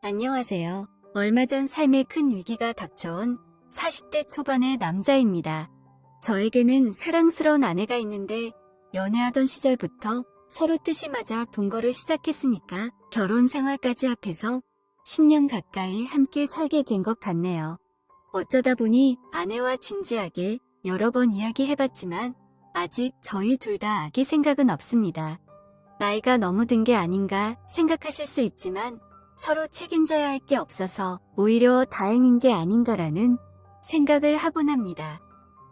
안녕하세요. 얼마 전 삶에 큰 위기가 닥쳐온 40대 초반의 남자입니다. 저에게는 사랑스러운 아내가 있는데 연애하던 시절부터 서로 뜻이 맞아 동거를 시작했으니까 결혼 생활까지 합해서 10년 가까이 함께 살게 된 것 같네요. 어쩌다 보니 아내와 진지하게 여러 번 이야기해봤지만 아직 저희 둘 다 아기 생각은 없습니다. 나이가 너무 든 게 아닌가 생각하실 수 있지만 서로 책임져야 할 게 없어서 오히려 다행인 게 아닌가라는 생각을 하곤 합니다.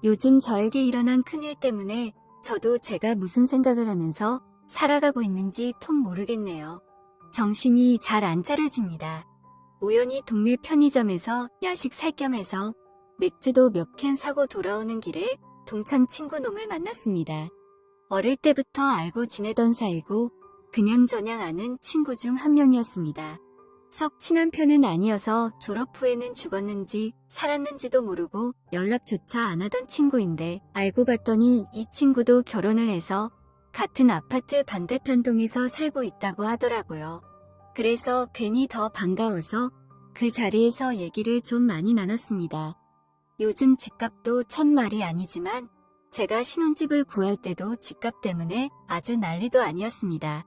요즘 저에게 일어난 큰일 때문에 저도 제가 무슨 생각을 하면서 살아가고 있는지 통 모르겠네요. 정신이 잘 안 차려집니다. 우연히 동네 편의점에서 야식 살 겸 해서 맥주도 몇 캔 사고 돌아오는 길에 동창 친구 놈을 만났습니다. 어릴 때부터 알고 지내던 사이고 그냥저냥 아는 친구 중 한 명이었습니다. 썩 친한 편은 아니어서 졸업 후에는 죽었는지 살았는지도 모르고 연락조차 안 하던 친구인데 알고 봤더니 이 친구도 결혼을 해서 같은 아파트 반대편 동에서 살고 있다고 하더라고요. 그래서 괜히 더 반가워서 그 자리에서 얘기를 좀 많이 나눴습니다. 요즘 집값도 참 말이 아니지만 제가 신혼집을 구할 때도 집값 때문에 아주 난리도 아니었습니다.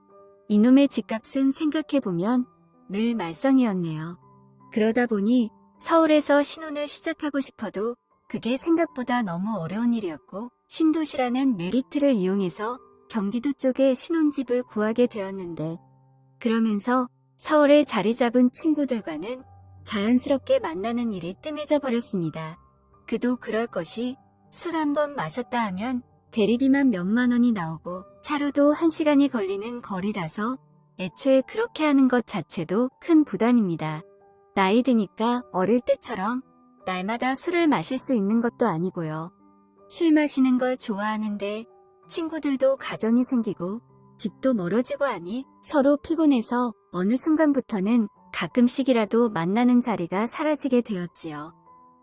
이놈의 집값은 생각해보면 늘 말썽이었네요. 그러다 보니 서울에서 신혼을 시작하고 싶어도 그게 생각보다 너무 어려운 일이었고 신도시라는 메리트를 이용해서 경기도 쪽에 신혼집을 구하게 되었는데 그러면서 서울에 자리 잡은 친구들과는 자연스럽게 만나는 일이 뜸해져 버렸습니다. 그도 그럴 것이 술 한 번 마셨다 하면 대리비만 몇만 원이 나오고 차로도 1시간이 걸리는 거리라서 애초에 그렇게 하는 것 자체도 큰 부담입니다. 나이 드니까 어릴 때처럼 날마다 술을 마실 수 있는 것도 아니고요. 술 마시는 걸 좋아하는데 친구들도 가정이 생기고 집도 멀어지고 하니 서로 피곤해서 어느 순간부터는 가끔씩이라도 만나는 자리가 사라지게 되었지요.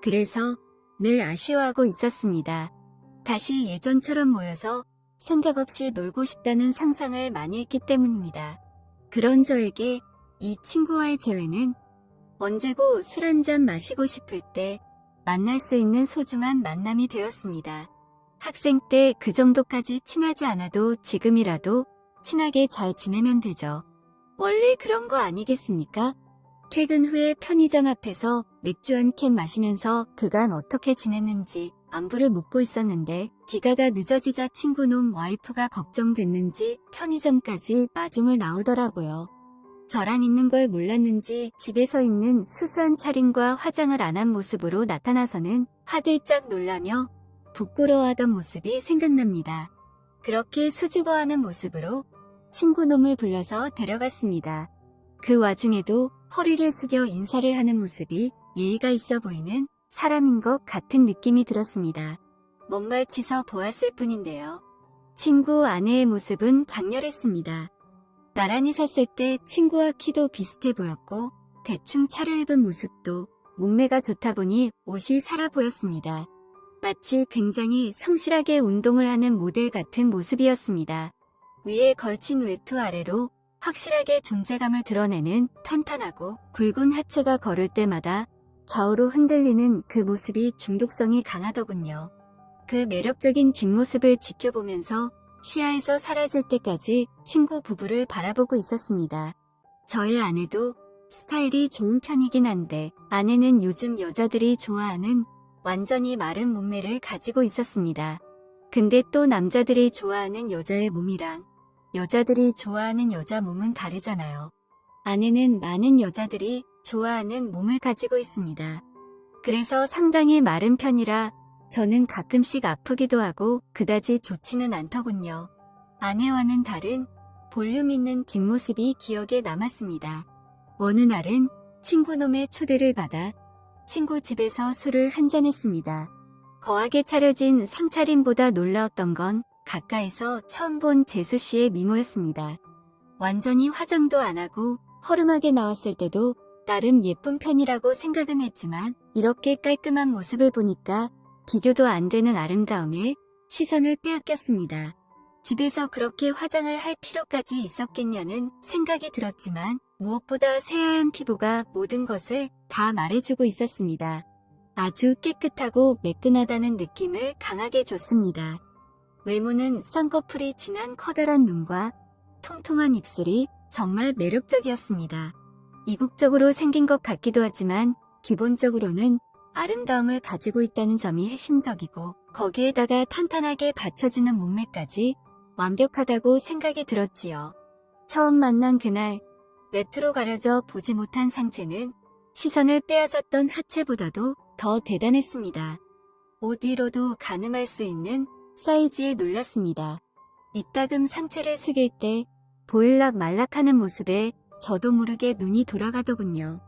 그래서 늘 아쉬워하고 있었습니다. 다시 예전처럼 모여서 생각 없이 놀고 싶다는 상상을 많이 했기 때문입니다. 그런 저에게 이 친구와의 재회는 언제고 술 한잔 마시고 싶을 때 만날 수 있는 소중한 만남이 되었습니다. 학생 때 그 정도까지 친하지 않아도 지금이라도 친하게 잘 지내면 되죠. 원래 그런 거 아니겠습니까? 퇴근 후에 편의점 앞에서 맥주 한 캔 마시면서 그간 어떻게 지냈는지 안부를 묻고 있었는데 귀가가 늦어지자 친구놈 와이프가 걱정됐는지 편의점까지 마중을 나오더라고요. 저랑 있는 걸 몰랐는지 집에서 입는 수수한 차림과 화장을 안 한 모습으로 나타나서는 화들짝 놀라며 부끄러워하던 모습이 생각납니다. 그렇게 수줍어하는 모습으로 친구놈을 불러서 데려갔습니다. 그 와중에도 허리를 숙여 인사를 하는 모습이 예의가 있어 보이는 사람인 것 같은 느낌이 들었습니다. 못말치서 보았을 뿐인데요. 친구 아내의 모습은 강렬했습니다. 나란히 섰을 때 친구와 키도 비슷해 보였고 대충 차려입은 모습도 몸매가 좋다 보니 옷이 살아 보였습니다. 마치 굉장히 성실하게 운동을 하는 모델 같은 모습이었습니다. 위에 걸친 외투 아래로 확실하게 존재감을 드러내는 탄탄하고 굵은 하체가 걸을 때마다 좌우로 흔들리는 그 모습이 중독성이 강하더군요. 그 매력적인 뒷모습을 지켜보면서 시야에서 사라질 때까지 친구 부부를 바라보고 있었습니다. 저의 아내도 스타일이 좋은 편이긴 한데 아내는 요즘 여자들이 좋아하는 완전히 마른 몸매를 가지고 있었습니다. 근데 또 남자들이 좋아하는 여자의 몸이랑 여자들이 좋아하는 여자 몸은 다르잖아요. 아내는 많은 여자들이 좋아하는 몸을 가지고 있습니다. 그래서 상당히 마른 편이라 저는 가끔씩 아프기도 하고 그다지 좋지는 않더군요. 아내와는 다른 볼륨 있는 뒷모습이 기억에 남았습니다. 어느 날은 친구놈의 초대를 받아 친구 집에서 술을 한잔했습니다. 거하게 차려진 상차림보다 놀라웠던 건 가까이서 처음 본 재수씨의 미모였습니다. 완전히 화장도 안 하고 허름하게 나왔을 때도 나름 예쁜 편이라고 생각은 했지만 이렇게 깔끔한 모습을 보니까 비교도 안 되는 아름다움에 시선을 빼앗겼습니다. 집에서 그렇게 화장을 할 필요까지 있었겠냐는 생각이 들었지만 무엇보다 새하얀 피부가 모든 것을 다 말해주고 있었습니다. 아주 깨끗하고 매끈하다는 느낌을 강하게 줬습니다. 외모는 쌍꺼풀이 진한 커다란 눈과 통통한 입술이 정말 매력적이었습니다. 이국적으로 생긴 것 같기도 하지만 기본적으로는 아름다움을 가지고 있다는 점이 핵심적이고 거기에다가 탄탄하게 받쳐주는 몸매까지 완벽하다고 생각이 들었지요. 처음 만난 그날 외투로 가려져 보지 못한 상체는 시선을 빼앗았던 하체보다도 더 대단했습니다. 옷 위로도 가늠할 수 있는 사이즈에 놀랐습니다. 이따금 상체를 숙일 때 보일락 말락하는 모습에 저도 모르게 눈이 돌아가더군요.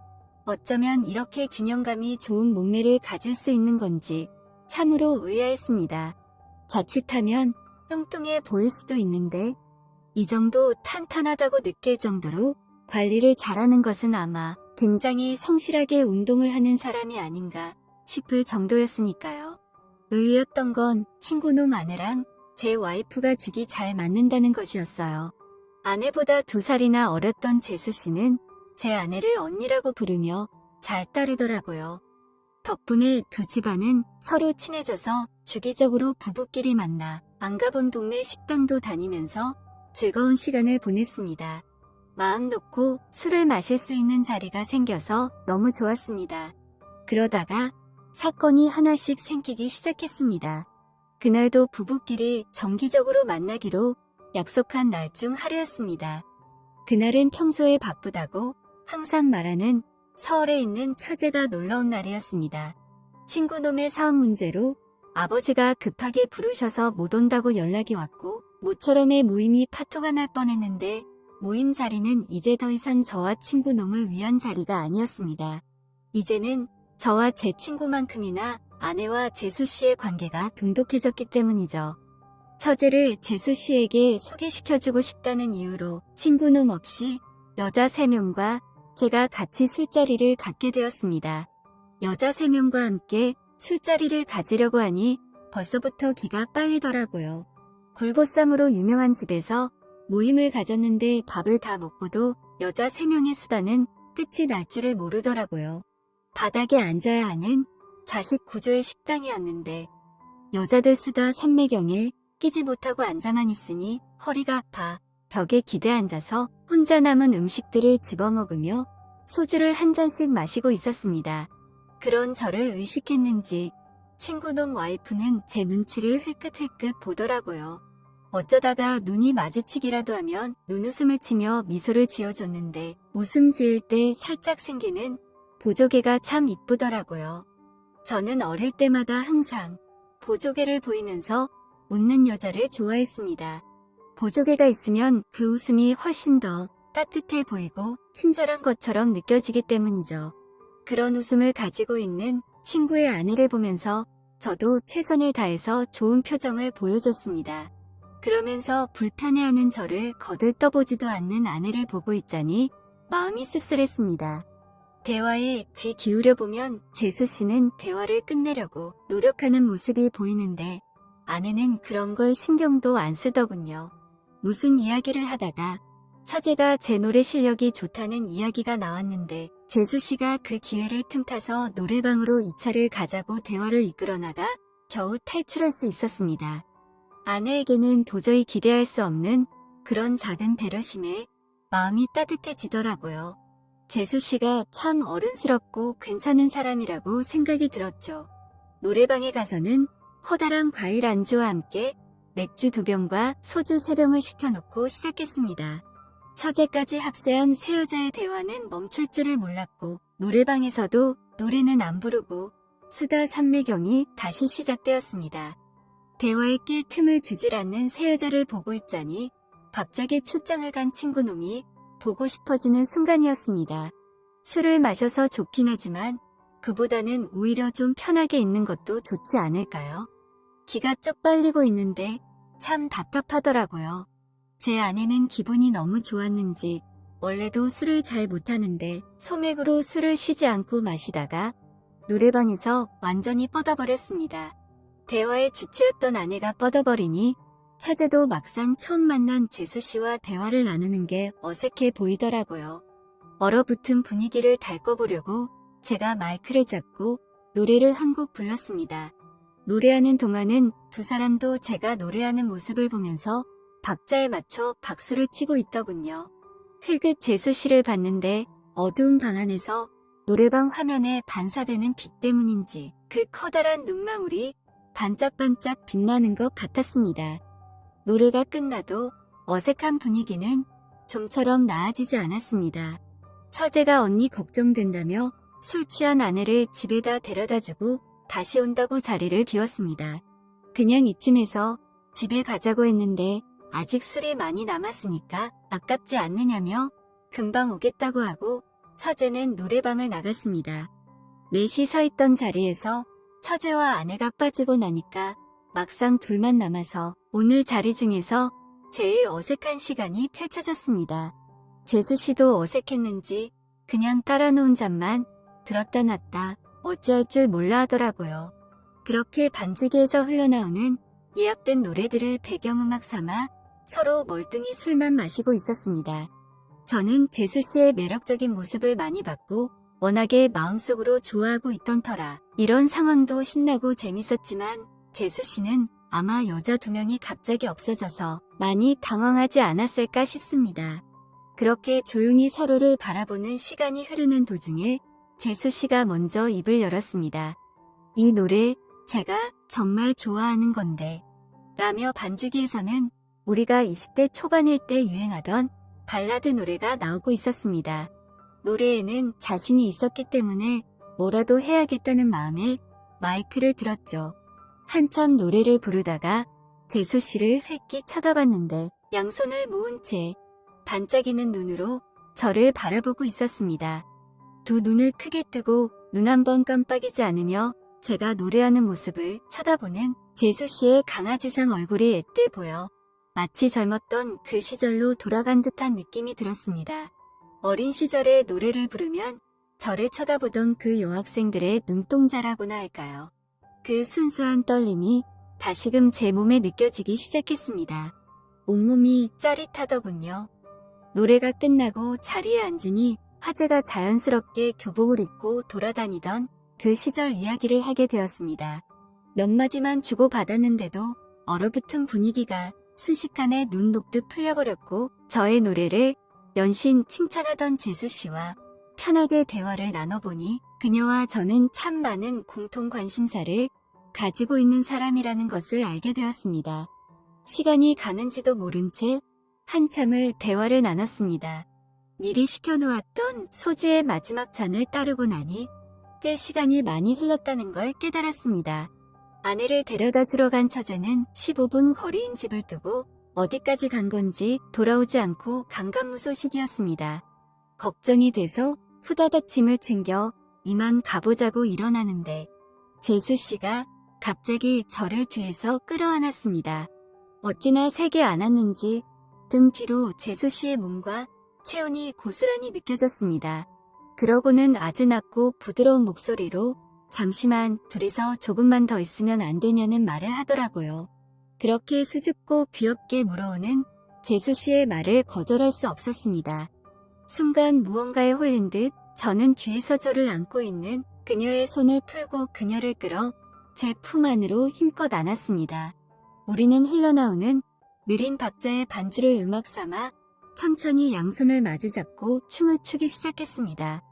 어쩌면 이렇게 균형감이 좋은 몸매를 가질 수 있는 건지 참으로 의아했습니다. 자칫하면 뚱뚱해 보일 수도 있는데 이 정도 탄탄하다고 느낄 정도로 관리를 잘하는 것은 아마 굉장히 성실하게 운동을 하는 사람이 아닌가 싶을 정도였으니까요. 의외였던 건 친구놈 아내랑 제 와이프가 죽이 잘 맞는다는 것이었어요. 아내보다 2살이나 어렸던 재수씨는 제 아내를 언니라고 부르며 잘 따르더라고요. 덕분에 두 집안은 서로 친해져서 주기적으로 부부끼리 만나 안 가본 동네 식당도 다니면서 즐거운 시간을 보냈습니다. 마음 놓고 술을 마실 수 있는 자리가 생겨서 너무 좋았습니다. 그러다가 사건이 하나씩 생기기 시작했습니다. 그날도 부부끼리 정기적으로 만나기로 약속한 날 중 하루였습니다. 그날은 평소에 바쁘다고 항상 말하는 서울에 있는 처제가 놀러온 날이었습니다. 친구놈의 사업 문제로 아버지가 급하게 부르셔서 못 온다고 연락이 왔고 모처럼의 모임이 파토가 날 뻔했는데 모임 자리는 이제 더 이상 저와 친구놈을 위한 자리가 아니었습니다. 이제는 저와 제 친구만큼이나 아내와 재수씨의 관계가 돈독해졌기 때문이죠. 처제를 재수씨에게 소개시켜주고 싶다는 이유로 친구놈 없이 여자 3명과 제가 같이 술자리를 갖게 되었습니다. 여자 3명과 함께 술자리를 가지려고 하니 벌써부터 기가 빨리더라고요. 굴보쌈으로 유명한 집에서 모임을 가졌는데 밥을 다 먹고도 여자 3명의 수다는 끝이 날 줄을 모르더라고요. 바닥에 앉아야 하는 좌식 구조의 식당이었는데 여자들 수다 삼매경에 끼지 못하고 앉아만 있으니 허리가 아파 벽에 기대 앉아서 혼자 남은 음식들을 집어먹으며 소주를 한 잔씩 마시고 있었습니다. 그런 저를 의식했는지 친구놈 와이프는 제 눈치를 흘끗흘끗 보더라고요. 어쩌다가 눈이 마주치기라도 하면 눈웃음을 치며 미소를 지어줬는데 웃음 지을 때 살짝 생기는 보조개가 참 이쁘더라고요. 저는 어릴 때마다 항상 보조개를 보이면서 웃는 여자를 좋아했습니다. 보조개가 있으면 그 웃음이 훨씬 더 따뜻해 보이고 친절한 것처럼 느껴지기 때문이죠. 그런 웃음을 가지고 있는 친구의 아내를 보면서 저도 최선을 다해서 좋은 표정을 보여줬습니다. 그러면서 불편해하는 저를 거들떠보지도 않는 아내를 보고 있자니 마음이 씁쓸했습니다. 대화에 귀 기울여보면 재수씨는 대화를 끝내려고 노력하는 모습이 보이는데 아내는 그런 걸 신경도 안 쓰더군요. 무슨 이야기를 하다가 처제가 제 노래 실력이 좋다는 이야기가 나왔는데 재수씨가 그 기회를 틈타서 노래방으로 2차를 가자고 대화를 이끌어나가 겨우 탈출할 수 있었습니다. 아내에게는 도저히 기대할 수 없는 그런 작은 배려심에 마음이 따뜻해지더라고요. 재수씨가 참 어른스럽고 괜찮은 사람이라고 생각이 들었죠. 노래방에 가서는 커다란 과일 안주와 함께 맥주 2병과 소주 3병을 시켜놓고 시작했습니다. 처제까지 합세한 세 여자의 대화는 멈출 줄을 몰랐고 노래방에서도 노래는 안 부르고 수다 삼매경이 다시 시작되었습니다. 대화에 낄 틈을 주질 않는 세 여자를 보고 있자니 갑자기 출장을 간 친구놈이 보고 싶어지는 순간이었습니다. 술을 마셔서 좋긴 하지만 그보다는 오히려 좀 편하게 있는 것도 좋지 않을까요? 기가 쪽 빨리고 있는데 참 답답하더라고요. 제 아내는 기분이 너무 좋았는지 원래도 술을 잘 못하는데 소맥으로 술을 쉬지 않고 마시다가 노래방에서 완전히 뻗어버렸습니다. 대화의 주체였던 아내가 뻗어버리니 처제도 막상 처음 만난 재수 씨와 대화를 나누는 게 어색해 보이더라고요. 얼어붙은 분위기를 달궈보려고 제가 마이크를 잡고 노래를 한 곡 불렀습니다. 노래하는 동안은 두 사람도 제가 노래하는 모습을 보면서 박자에 맞춰 박수를 치고 있더군요. 흘끗 재수 씨를 봤는데 어두운 방 안에서 노래방 화면에 반사되는 빛 때문인지 그 커다란 눈망울이 반짝반짝 빛나는 것 같았습니다. 노래가 끝나도 어색한 분위기는 좀처럼 나아지지 않았습니다. 처제가 언니 걱정된다며 술 취한 아내를 집에다 데려다주고 다시 온다고 자리를 비웠습니다. 그냥 이쯤에서 집에 가자고 했는데 아직 술이 많이 남았으니까 아깝지 않느냐며 금방 오겠다고 하고 처제는 노래방을 나갔습니다. 넷이 서 있던 자리에서 처제와 아내가 빠지고 나니까 막상 둘만 남아서 오늘 자리 중에서 제일 어색한 시간이 펼쳐졌습니다. 재수 씨도 어색했는지 그냥 따라놓은 잠만 들었다 놨다 어찌할 줄 몰라 하더라고요. 그렇게 반주기에서 흘러나오는 예약된 노래들을 배경음악 삼아 서로 멀뚱히 술만 마시고 있었습니다. 저는 재수 씨의 매력적인 모습을 많이 봤고 워낙에 마음속으로 좋아하고 있던 터라 이런 상황도 신나고 재밌었지만 재수 씨는 아마 여자 두 명이 갑자기 없어져서 많이 당황하지 않았을까 싶습니다. 그렇게 조용히 서로를 바라보는 시간이 흐르는 도중에 재수 씨가 먼저 입을 열었습니다. 이 노래 제가 정말 좋아하는 건데 라며 반주기에서는 우리가 20대 초반일 때 유행하던 발라드 노래가 나오고 있었습니다. 노래에는 자신이 있었기 때문에 뭐라도 해야겠다는 마음에 마이크를 들었죠. 한참 노래를 부르다가 재수 씨를 획기 쳐다봤는데 양손을 모은 채 반짝이는 눈으로 저를 바라보고 있었습니다. 두 눈을 크게 뜨고 눈 한 번 깜빡이지 않으며 제가 노래하는 모습을 쳐다보는 재수 씨의 강아지상 얼굴이 애때 보여 마치 젊었던 그 시절로 돌아간 듯한 느낌이 들었습니다. 어린 시절에 노래를 부르면 저를 쳐다보던 그 여학생들의 눈동자라고나 할까요? 그 순수한 떨림이 다시금 제 몸에 느껴지기 시작했습니다. 온몸이 짜릿하더군요. 노래가 끝나고 자리에 앉으니 화제가 자연스럽게 교복을 입고 돌아다니던 그 시절 이야기를 하게 되었습니다. 몇 마디만 주고받았는데도 얼어붙은 분위기가 순식간에 눈 녹듯 풀려버렸고 저의 노래를 연신 칭찬하던 재수 씨와 편하게 대화를 나눠보니 그녀와 저는 참 많은 공통 관심사를 가지고 있는 사람이라는 것을 알게 되었습니다. 시간이 가는지도 모른 채 한참을 대화를 나눴습니다. 미리 시켜놓았던 소주의 마지막 잔을 따르고 나니 꽤 시간이 많이 흘렀다는 걸 깨달았습니다. 아내를 데려다 주러 간 처제는 15분 거리인 집을 두고 어디까지 간 건지 돌아오지 않고 강간무소식이었습니다. 걱정이 돼서 후다닥 짐을 챙겨 이만 가보자고 일어나는데 재수 씨가 갑자기 저를 뒤에서 끌어안았습니다. 어찌나 세게 안았는지 등 뒤로 재수 씨의 몸과 체온이 고스란히 느껴졌습니다. 그러고는 아주 낮고 부드러운 목소리로 잠시만 둘이서 조금만 더 있으면 안 되냐는 말을 하더라고요. 그렇게 수줍고 귀엽게 물어오는 재수 씨의 말을 거절할 수 없었습니다. 순간 무언가에 홀린 듯 저는 뒤에서 저를 안고 있는 그녀의 손을 풀고 그녀를 끌어 제 품 안으로 힘껏 안았습니다. 우리는 흘러나오는 느린 박자의 반주를 음악 삼아 천천히 양손을 마주잡고 춤을 추기 시작했습니다.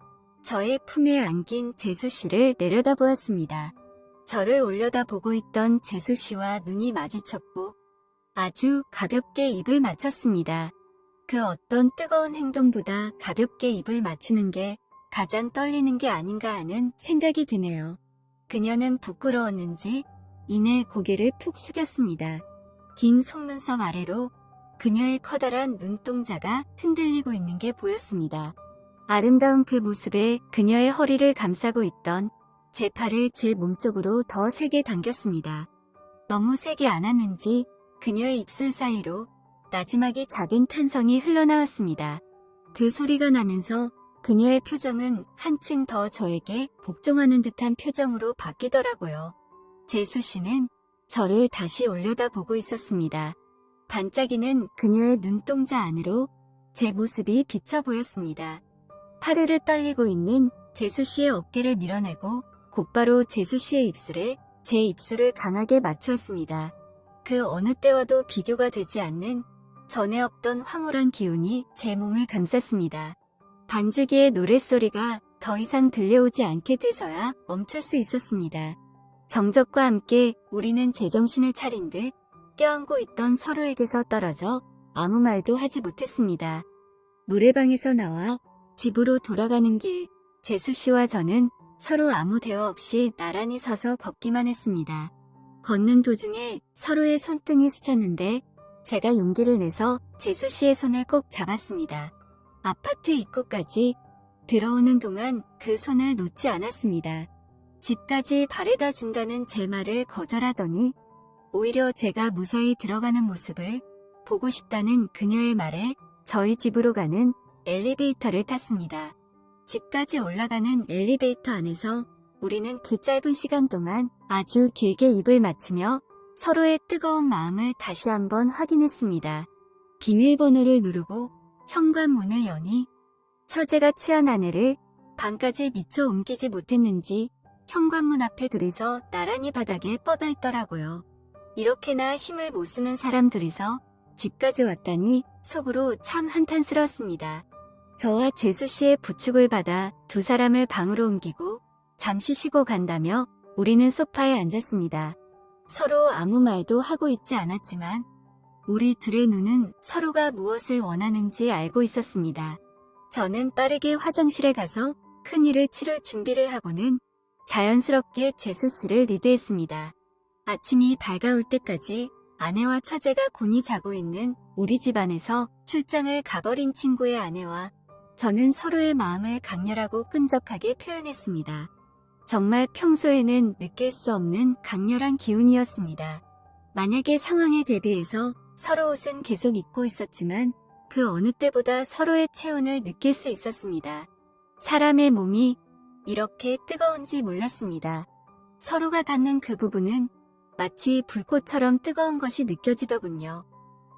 저의 품에 안긴 재수 씨를 내려다보았습니다. 저를 올려다보고 있던 재수 씨와 눈이 마주쳤고 아주 가볍게 입을 맞췄습니다. 그 어떤 뜨거운 행동보다 가볍게 입을 맞추는 게 가장 떨리는 게 아닌가 하는 생각이 드네요. 그녀는 부끄러웠는지 이내 고개를 푹 숙였습니다. 긴 속눈썹 아래로 그녀의 커다란 눈동자가 흔들리고 있는 게 보였습니다. 아름다운 그 모습에 그녀의 허리를 감싸고 있던 제 팔을 제 몸쪽으로 더 세게 당겼습니다. 너무 세게 안았는지 그녀의 입술 사이로 나지막이 작은 탄성이 흘러나왔습니다. 그 소리가 나면서 그녀의 표정은 한층 더 저에게 복종하는 듯한 표정으로 바뀌더라고요. 재수 씨는 저를 다시 올려다보고 있었습니다. 반짝이는 그녀의 눈동자 안으로 제 모습이 비쳐 보였습니다. 파르르 떨리고 있는 재수 씨의 어깨를 밀어내고 곧바로 재수 씨의 입술에 제 입술을 강하게 맞추었습니다. 그 어느 때와도 비교가 되지 않는 전에 없던 황홀한 기운이 제 몸을 감쌌습니다. 반주기의 노랫소리가 더 이상 들려오지 않게 돼서야 멈출 수 있었습니다. 정적과 함께 우리는 제정신을 차린 듯 껴안고 있던 서로에게서 떨어져 아무 말도 하지 못했습니다. 노래방에서 나와 집으로 돌아가는 길, 재수 씨와 저는 서로 아무 대화 없이 나란히 서서 걷기만 했습니다. 걷는 도중에 서로의 손등이 스쳤는데 제가 용기를 내서 재수 씨의 손을 꼭 잡았습니다. 아파트 입구까지 들어오는 동안 그 손을 놓지 않았습니다. 집까지 바래다 준다는 제 말을 거절하더니 오히려 제가 무사히 들어가는 모습을 보고 싶다는 그녀의 말에 저희 집으로 가는 엘리베이터를 탔습니다. 집까지 올라가는 엘리베이터 안에서 우리는 그 짧은 시간 동안 아주 길게 입을 맞추며 서로의 뜨거운 마음을 다시 한번 확인했습니다. 비밀번호를 누르고 현관문을 여니 처제가 취한 아내를 방까지 미처 옮기지 못했는지 현관문 앞에 둘이서 나란히 바닥에 뻗어 있더라고요. 이렇게나 힘을 못 쓰는 사람 둘이서 집까지 왔다니 속으로 참 한탄스러웠습니다. 저와 재수 씨의 부축을 받아 두 사람을 방으로 옮기고 잠시 쉬고 간다며 우리는 소파에 앉았습니다. 서로 아무 말도 하고 있지 않았지만 우리 둘의 눈은 서로가 무엇을 원하는지 알고 있었습니다. 저는 빠르게 화장실에 가서 큰일을 치를 준비를 하고는 자연스럽게 재수 씨를 리드했습니다. 아침이 밝아올 때까지 아내와 처제가 곤히 자고 있는 우리 집안에서 출장을 가버린 친구의 아내와 저는 서로의 마음을 강렬하고 끈적하게 표현했습니다. 정말 평소에는 느낄 수 없는 강렬한 기운이었습니다. 만약에 상황에 대비해서 서로 옷은 계속 입고 있었지만 그 어느 때보다 서로의 체온을 느낄 수 있었습니다. 사람의 몸이 이렇게 뜨거운지 몰랐습니다. 서로가 닿는 그 부분은 마치 불꽃처럼 뜨거운 것이 느껴지더군요.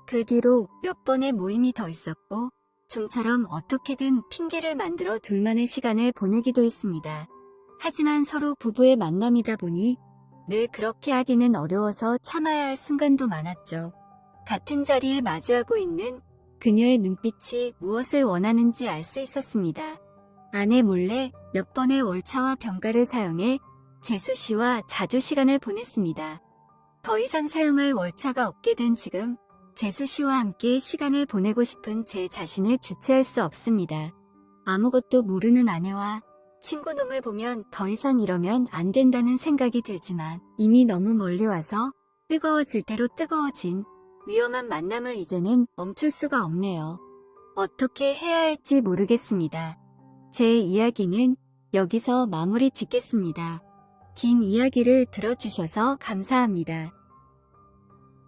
그 뒤로 몇 번의 모임이 더 있었고 좀처럼 어떻게든 핑계를 만들어 둘만의 시간을 보내기도 했습니다. 하지만 서로 부부의 만남이다 보니 늘 그렇게 하기는 어려워서 참아야 할 순간도 많았죠. 같은 자리에 마주하고 있는 그녀의 눈빛이 무엇을 원하는지 알 수 있었습니다. 아내 몰래 몇 번의 월차와 병가를 사용해 재수 씨와 자주 시간을 보냈습니다. 더 이상 사용할 월차가 없게 된 지금 재수 씨와 함께 시간을 보내고 싶은 제 자신을 주체할 수 없습니다. 아무것도 모르는 아내와 친구놈을 보면 더 이상 이러면 안 된다는 생각이 들지만 이미 너무 멀리 와서 뜨거워질 대로 뜨거워진 위험한 만남을 이제는 멈출 수가 없네요. 어떻게 해야 할지 모르겠습니다. 제 이야기는 여기서 마무리 짓겠습니다. 긴 이야기를 들어주셔서 감사합니다.